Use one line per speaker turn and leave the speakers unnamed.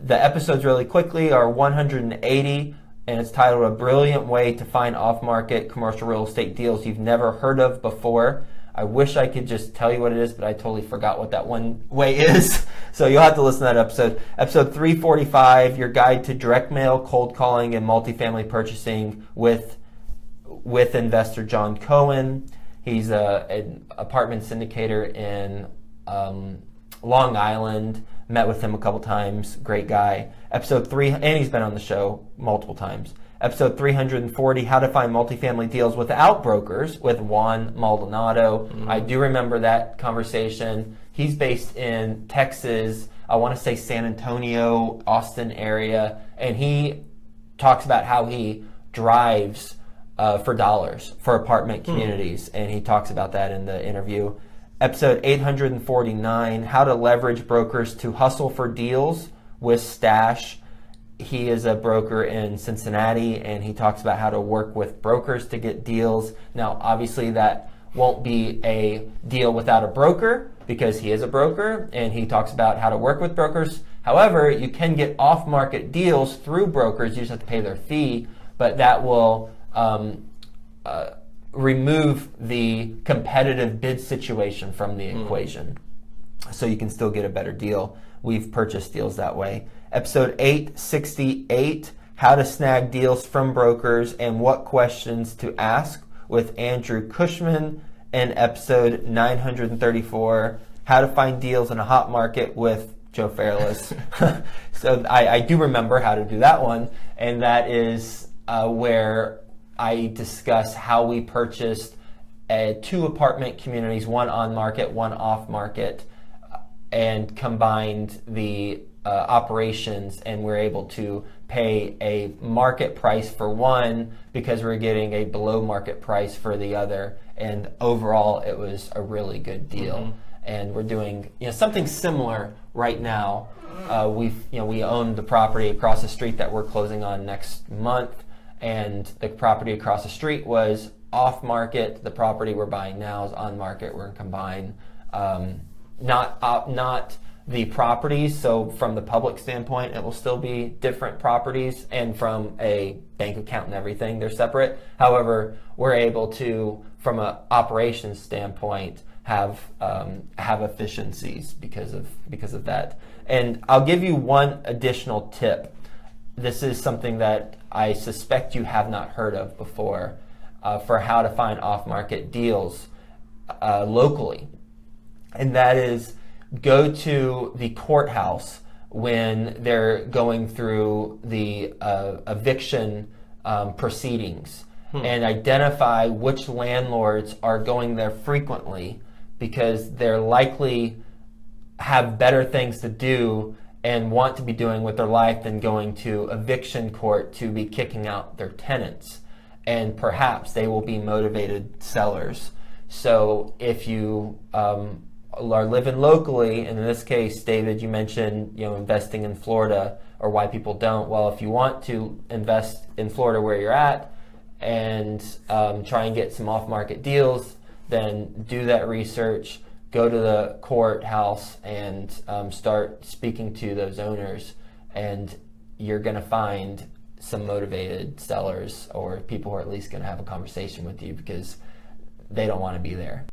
The episodes really quickly are 180, and it's titled A Brilliant Way to Find Off-Market Commercial Real Estate Deals You've Never Heard of Before. I wish I could just tell you what it is, but I totally forgot what that one way is. So you'll have to listen to that episode. Episode 345, Your Guide to Direct Mail, Cold Calling, and Multifamily Purchasing with investor John Cohen. He's an apartment syndicator in Long Island. Met with him a couple times. Great guy. Episode 3, and he's been on the show multiple times. Episode 340, How to Find Multifamily Deals Without Brokers with Juan Maldonado. I do remember that conversation. He's based in Texas, I want to say San Antonio, Austin area, and he talks about how he drives for dollars for apartment communities, and he talks about that in the interview. Episode 849, How to Leverage Brokers to Hustle for Deals with Stash. He is a broker in Cincinnati, and he talks about how to work with brokers to get deals. Now, obviously, that won't be a deal without a broker because he is a broker, and he talks about how to work with brokers. However, you can get off-market deals through brokers. You just have to pay their fee, but that will remove the competitive bid situation from the equation. So you can still get a better deal. We've purchased deals that way. Episode 868, How to Snag Deals from Brokers and What Questions to Ask with Andrew Cushman. And episode 934, How to Find Deals in a Hot Market with Joe Fairless. So I do remember how to do that one. And that is where I discuss how we purchased 2 apartment communities, one on market, one off market, and combined the operations, and we're able to pay a market price for one because we're getting a below market price for the other, and overall it was a really good deal. And we're doing something similar right now. We own the property across the street that we're closing on next month, and the property across the street was off market. The property we're buying now is on market. We're going to combine not the properties, so from the public standpoint it will still be different properties, and from a bank account and everything they're separate. However, we're able to, from an operations standpoint, have efficiencies because of that. And I'll give you one additional tip. This is something that I suspect you have not heard of before, for how to find off-market deals locally, and that is go to the courthouse when they're going through the eviction proceedings, and identify which landlords are going there frequently, because they're likely have better things to do and want to be doing with their life than going to eviction court to be kicking out their tenants. And perhaps they will be motivated sellers. So if you are living locally, and in this case, David, you mentioned investing in Florida, or why people don't. Well, if you want to invest in Florida where you're at and try and get some off-market deals, then do that research. Go to the courthouse and start speaking to those owners, and you're going to find some motivated sellers, or people who are at least going to have a conversation with you because they don't want to be there.